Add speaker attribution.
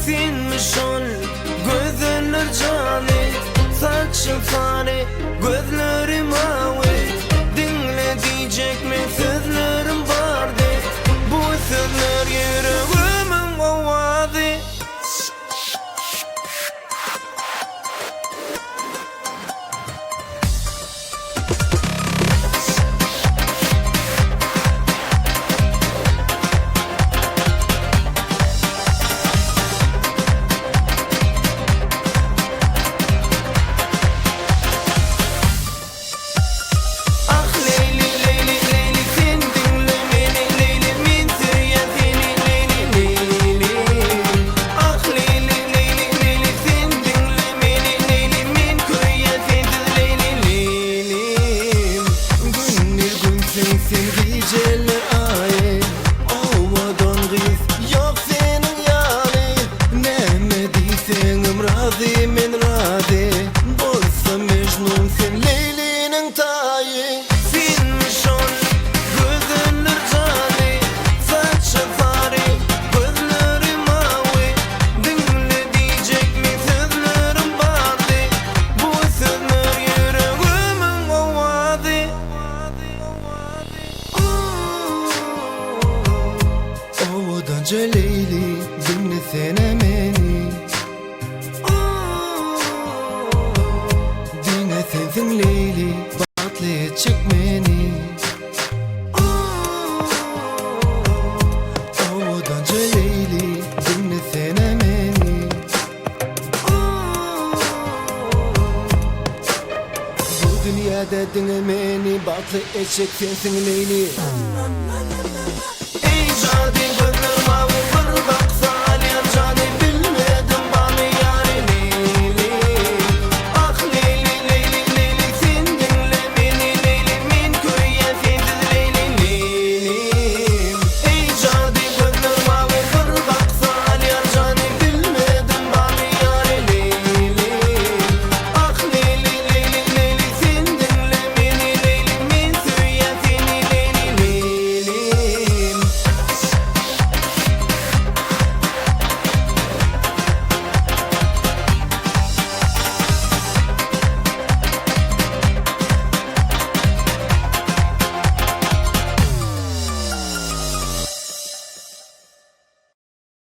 Speaker 1: Sinmişon gözünür cani, saçın fani, gözlerim mavi. Dinle diyecek mi sözlerim vardı, bu sözler yüreğimin avazı.
Speaker 2: Leyli dinlesene beni, dinle sensin Leyli, batlıya çık beni. Odanca Leyli dinlesene beni, bu dünyada dinle beni, batlıya çık sensin Leyli.